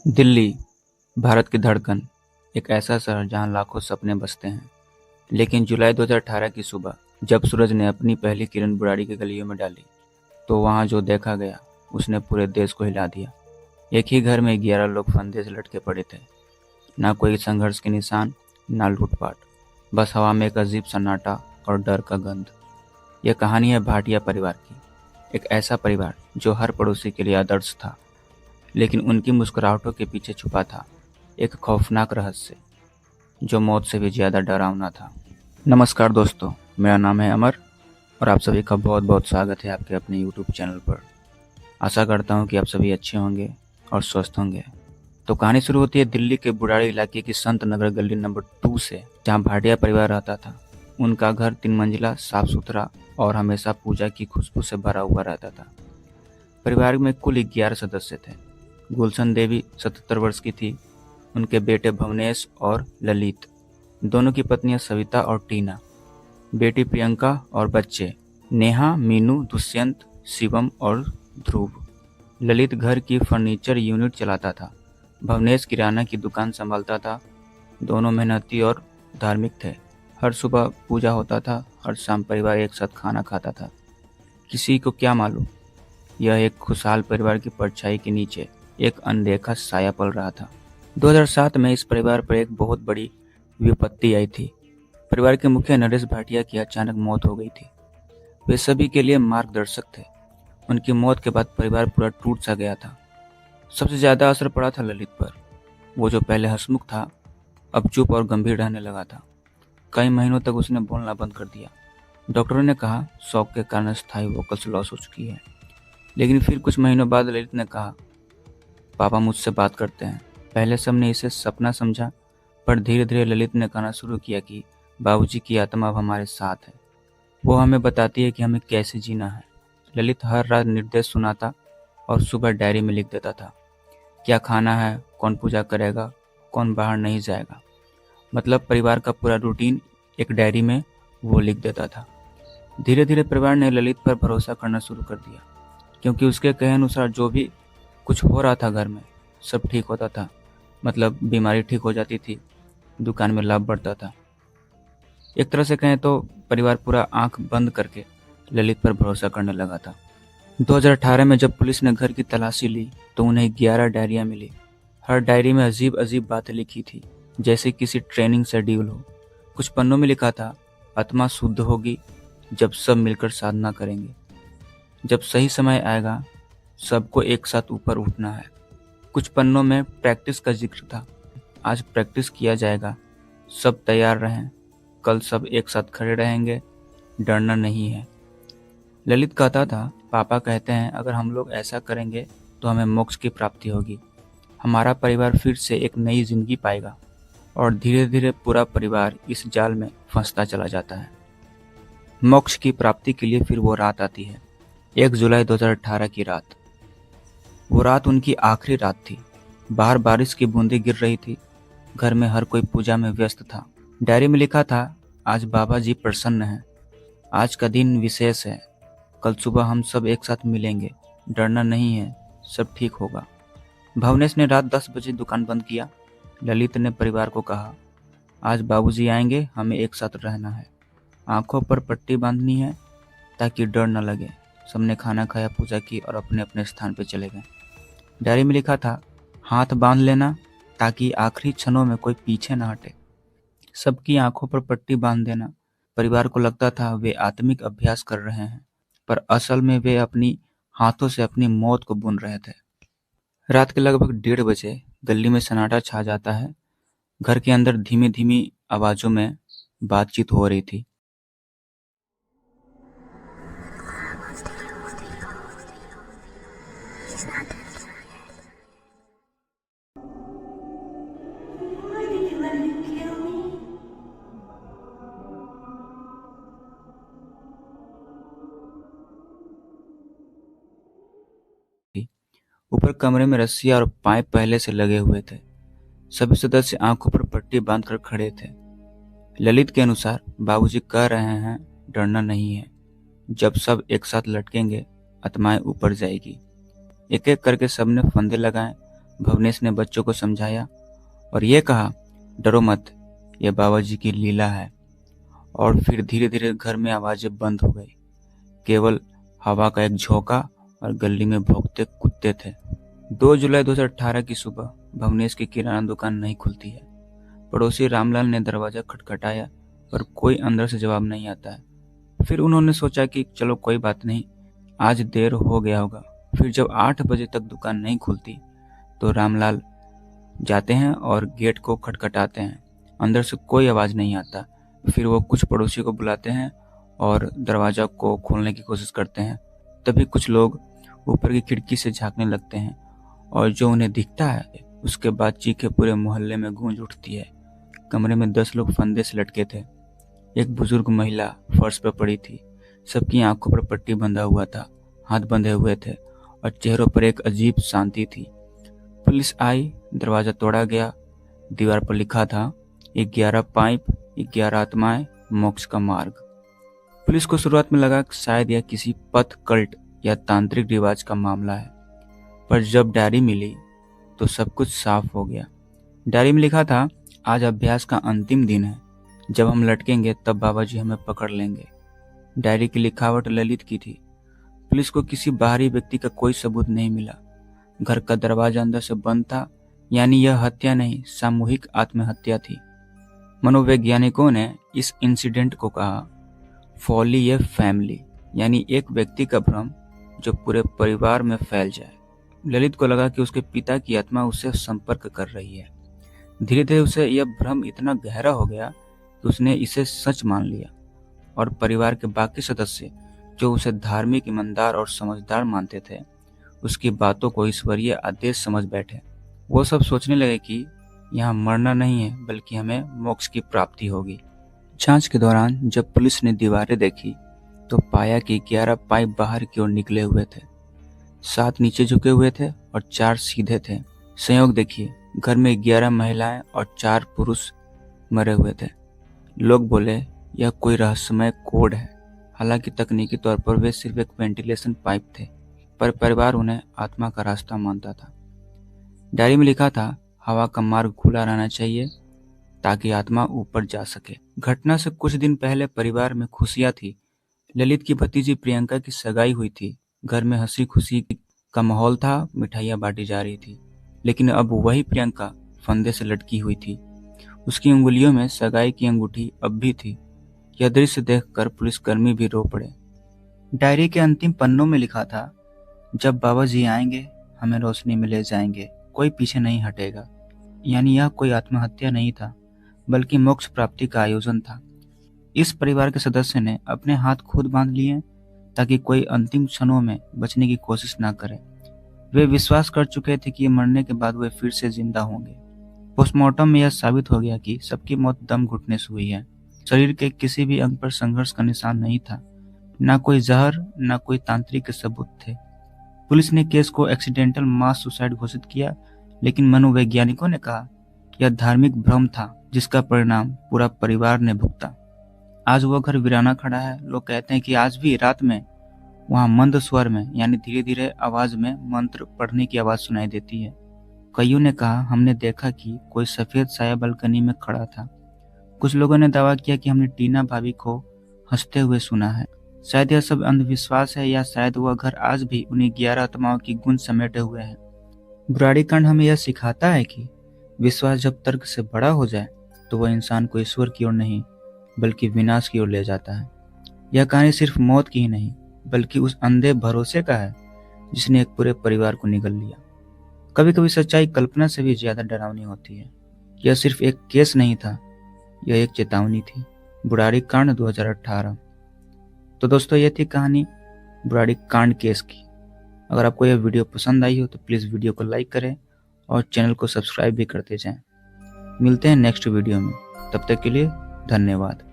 दिल्ली, भारत की धड़कन, एक ऐसा शहर जहां लाखों सपने बसते हैं। लेकिन जुलाई 2018 की सुबह, जब सूरज ने अपनी पहली किरण बुराड़ी की गलियों में डाली, तो वहां जो देखा गया, उसने पूरे देश को हिला दिया। एक ही घर में 11 लोग फंदे से लटके पड़े थे। ना कोई संघर्ष के निशान, ना लूटपाट, बस हवा में एक अजीब सन्नाटा और डर का गंध। यह कहानी है भाटिया परिवार की। एक ऐसा परिवार जो हर पड़ोसी के लिए आदर्श था, लेकिन उनकी मुस्कुराहटों के पीछे छुपा था एक खौफनाक रहस्य, जो मौत से भी ज्यादा डरावना था। नमस्कार दोस्तों, मेरा नाम है अमर और आप सभी का बहुत बहुत स्वागत है आपके अपने यूट्यूब चैनल पर। आशा करता हूँ कि आप सभी अच्छे होंगे और स्वस्थ होंगे। तो कहानी शुरू होती है दिल्ली के बुराड़ी इलाके की संत नगर गली नंबर 2 से, जहाँ भाटिया परिवार रहता था। उनका घर 3 मंजिला, साफ सुथरा और हमेशा पूजा की खुशबू से भरा हुआ रहता था। परिवार में कुल 11 सदस्य थे। गुलशन देवी 77 वर्ष की थी। उनके बेटे भवनेश और ललित, दोनों की पत्नियां सविता और टीना, बेटी प्रियंका और बच्चे नेहा, मीनू, दुष्यंत, शिवम और ध्रुव। ललित घर की फर्नीचर यूनिट चलाता था। भवनेश किराना की दुकान संभालता था। दोनों मेहनती और धार्मिक थे। हर सुबह पूजा होता था, हर शाम परिवार एक साथ खाना खाता था। किसी को क्या मालूम, यह एक खुशहाल परिवार की परछाई के नीचे एक अनदेखा साया पल रहा था। 2007 में इस परिवार पर एक बहुत बड़ी विपत्ति आई थी। परिवार के मुखिया नरेश भाटिया की अचानक मौत हो गई थी। वे सभी के लिए मार्गदर्शक थे। उनकी मौत के बाद परिवार पूरा टूट सा गया था। सबसे ज्यादा असर पड़ा था ललित पर। वो जो पहले हंसमुख था, अब चुप और गंभीर रहने लगा था। कई महीनों तक उसने बोलना बंद कर दिया। डॉक्टरों ने कहा शौक के कारण स्थायी वोकल्स लॉस हो चुकी है। लेकिन फिर कुछ महीनों बाद ललित ने कहा, पापा मुझसे बात करते हैं। पहले सबने इसे सपना समझा, पर धीरे धीरे ललित ने कहना शुरू किया कि बाबूजी की आत्मा अब हमारे साथ है। वो हमें बताती है कि हमें कैसे जीना है। ललित हर रात निर्देश सुनाता और सुबह डायरी में लिख देता था, क्या खाना है, कौन पूजा करेगा, कौन बाहर नहीं जाएगा। मतलब परिवार का पूरा रूटीन एक डायरी में वो लिख देता था। धीरे धीरे परिवार ने ललित पर भरोसा करना शुरू कर दिया, क्योंकि उसके कहे अनुसार जो भी कुछ हो रहा था घर में, सब ठीक होता था। मतलब बीमारी ठीक हो जाती थी, दुकान में लाभ बढ़ता था। एक तरह से कहें तो परिवार पूरा आंख बंद करके ललित पर भरोसा करने लगा था। 2018 में जब पुलिस ने घर की तलाशी ली, तो उन्हें 11 डायरियां मिली। हर डायरी में अजीब अजीब बातें लिखी थी, जैसे किसी ट्रेनिंग शेड्यूल हो। कुछ पन्नों में लिखा था, आत्मा शुद्ध होगी जब सब मिलकर साधना करेंगे। जब सही समय आएगा, सबको एक साथ ऊपर उठना है। कुछ पन्नों में प्रैक्टिस का जिक्र था, आज प्रैक्टिस किया जाएगा, सब तैयार रहें, कल सब एक साथ खड़े रहेंगे, डरना नहीं है। ललित कहता था, पापा कहते हैं अगर हम लोग ऐसा करेंगे तो हमें मोक्ष की प्राप्ति होगी, हमारा परिवार फिर से एक नई जिंदगी पाएगा। और धीरे धीरे पूरा परिवार इस जाल में फंसता चला जाता है। मोक्ष की प्राप्ति के लिए फिर वो रात आती है, 1 जुलाई 2018 की रात। वो रात उनकी आखिरी रात थी। बाहर बारिश की बूंदें गिर रही थी। घर में हर कोई पूजा में व्यस्त था। डायरी में लिखा था, आज बाबा जी प्रसन्न हैं, आज का दिन विशेष है, कल सुबह हम सब एक साथ मिलेंगे, डरना नहीं है, सब ठीक होगा। भवनेश ने रात 10 बजे दुकान बंद किया। ललित ने परिवार को कहा, आज बाबूजी आएंगे, हमें एक साथ रहना है, आंखों पर पट्टी बांधनी है ताकि डर न लगे। सबने खाना खाया, पूजा की और अपने अपने स्थान पर चले गए। डायरी में लिखा था, हाथ बांध लेना ताकि आखिरी क्षणों में कोई पीछे न हटे। सबकी आंखों पर पट्टी बांध देना। परिवार को लगता था वे आत्मिक अभ्यास कर रहे हैं, पर असल में वे अपनी हाथों से अपनी मौत को बुन रहे थे। रात के लगभग 1:30 बजे गली में सन्नाटा छा जाता है। घर के अंदर धीमी धीमी आवाजों में बातचीत हो रही थी। Why did you let him kill me? ऊपर कमरे में रस्सियां और पाइप पहले से लगे हुए थे। सभी सदस्य आंखों पर पट्टी बांधकर खड़े थे। ललित के अनुसार बाबूजी कह रहे हैं, डरना नहीं है, जब सब एक साथ लटकेंगे आत्माएं ऊपर जाएगी। एक एक करके सबने फंदे लगाए। भवनेश ने बच्चों को समझाया और ये कहा, डरो मत, ये बाबा जी की लीला है। और फिर धीरे धीरे घर में आवाजें बंद हो गई। केवल हवा का एक झोंका और गली में भौंकते कुत्ते थे। 2 जुलाई 2018 की सुबह भवनेश की किराना दुकान नहीं खुलती है। पड़ोसी रामलाल ने दरवाजा खटखटाया पर कोई अंदर से जवाब नहीं आता है। फिर उन्होंने सोचा कि चलो कोई बात नहीं, आज देर हो गया होगा। फिर जब 8 बजे तक दुकान नहीं खुलती तो रामलाल जाते हैं और गेट को खटखटाते हैं। अंदर से कोई आवाज नहीं आता। फिर वो कुछ पड़ोसी को बुलाते हैं और दरवाजा को खोलने की कोशिश करते हैं। तभी कुछ लोग ऊपर की खिड़की से झांकने लगते हैं और जो उन्हें दिखता है उसके बाद चीखें पूरे मोहल्ले में गूंज उठती है। कमरे में 10 लोग फंदे से लटके थे। एक बुजुर्ग महिला फर्श पर पड़ी थी। सबकी आंखों पर पट्टी बंधा हुआ था, हाथ बंधे हुए थे और चेहरों पर एक अजीब शांति थी। पुलिस आई, दरवाजा तोड़ा गया। दीवार पर लिखा था 11 पाइप, 11 आत्माएं, मोक्ष का मार्ग। पुलिस को शुरुआत में लगा कि शायद यह किसी पथ कल्ट या तांत्रिक रिवाज का मामला है, पर जब डायरी मिली तो सब कुछ साफ हो गया। डायरी में लिखा था, आज अभ्यास का अंतिम दिन है, जब हम लटकेंगे तब बाबा जी हमें पकड़ लेंगे। डायरी की लिखावट ललित की थी। पुलिस को किसी बाहरी व्यक्ति का कोई सबूत नहीं मिला। घर का दरवाजा अंदर से बंद था, यानी यह हत्या नहीं, सामूहिक आत्महत्या थी। मनोवैज्ञानिकों ने इस इंसिडेंट को कहा फॉली ए फैमिली, यानी एक व्यक्ति का भ्रम जो पूरे परिवार में फैल जाए। ललित को लगा कि उसके पिता की आत्मा उससे संपर्क कर रही है। धीरे धीरे उसे यह भ्रम इतना गहरा हो गया कि उसने इसे सच मान लिया और परिवार के बाकी सदस्य जो उसे धार्मिक, ईमानदार और समझदार मानते थे, उसकी बातों को ईश्वरीय आदेश समझ बैठे। वो सब सोचने लगे कि यहाँ मरना नहीं है बल्कि हमें मोक्ष की प्राप्ति होगी। जांच के दौरान जब पुलिस ने दीवारें देखी तो पाया कि 11 पाइप बाहर की ओर निकले हुए थे, 7 नीचे झुके हुए थे और 4 सीधे थे। संयोग देखिए, घर में 11 महिलाएं और 4 पुरुष मरे हुए थे। लोग बोले यह कोई रहस्यमय कोड है। हालांकि तकनीकी तौर पर वे सिर्फ एक वेंटिलेशन पाइप थे, पर परिवार उन्हें आत्मा का रास्ता मानता था। डायरी में लिखा था, हवा का मार्ग खुला रहना चाहिए ताकि आत्मा ऊपर जा सके। घटना से कुछ दिन पहले परिवार में खुशियां थी। ललित की भतीजी प्रियंका की सगाई हुई थी। घर में हंसी खुशी का माहौल था, मिठाइयाँ बांटी जा रही थी। लेकिन अब वही प्रियंका फंदे से लटकी हुई थी। उसकी उंगलियों में सगाई की अंगूठी अब भी थी। यह दृश्य देखकर पुलिसकर्मी भी रो पड़े। डायरी के अंतिम पन्नों में लिखा था, जब बाबा जी आएंगे हमें रोशनी में ले जाएंगे, कोई पीछे नहीं हटेगा। यानी यह कोई आत्महत्या नहीं था बल्कि मोक्ष प्राप्ति का आयोजन था। इस परिवार के सदस्य ने अपने हाथ खुद बांध लिए ताकि कोई अंतिम क्षणों में बचने की कोशिश ना करे। वे विश्वास कर चुके थे कि मरने के बाद वे फिर से जिंदा होंगे। पोस्टमार्टम में यह साबित हो गया कि सबकी मौत दम घुटने से हुई है। शरीर के किसी भी अंग पर संघर्ष का निशान नहीं था, ना कोई जहर, ना कोई तांत्रिक सबूत थे। पुलिस ने केस को एक्सीडेंटल मास सुसाइड घोषित किया, लेकिन मनोवैज्ञानिकों ने कहा यह धार्मिक भ्रम था जिसका परिणाम पूरा परिवार ने भुगता। आज वह घर वीराना खड़ा है। लोग कहते हैं कि आज भी रात में वहां मंद स्वर में, यानी धीरे धीरे आवाज में मंत्र पढ़ने की आवाज सुनाई देती है। कईयों ने कहा हमने देखा कि कोई सफेद साया बालकनी में खड़ा था। कुछ लोगों ने दावा किया कि हमने टीना भाभी को हंसते हुए सुना है। शायद यह सब अंधविश्वास है, या शायद वह घर आज भी उन्हीं 11 आत्माओं की गूंज समेटे हुए है। बुराड़ी कांड हमें यह सिखाता है कि विश्वास जब तर्क से बड़ा हो जाए तो वह इंसान को ईश्वर की ओर नहीं बल्कि विनाश की ओर ले जाता है। यह कहानी सिर्फ मौत की ही नहीं बल्कि उस अंधे भरोसे का है जिसने एक पूरे परिवार को निगल लिया। कभी कभी सच्चाई कल्पना से भी ज्यादा डरावनी होती है। यह सिर्फ एक केस नहीं था, यह एक चेतावनी थी। बुराड़ी कांड 2018। तो दोस्तों, यह थी कहानी बुराड़ी कांड केस की। अगर आपको यह वीडियो पसंद आई हो तो प्लीज़ वीडियो को लाइक करें और चैनल को सब्सक्राइब भी करते जाएं। मिलते हैं नेक्स्ट वीडियो में, तब तक के लिए धन्यवाद।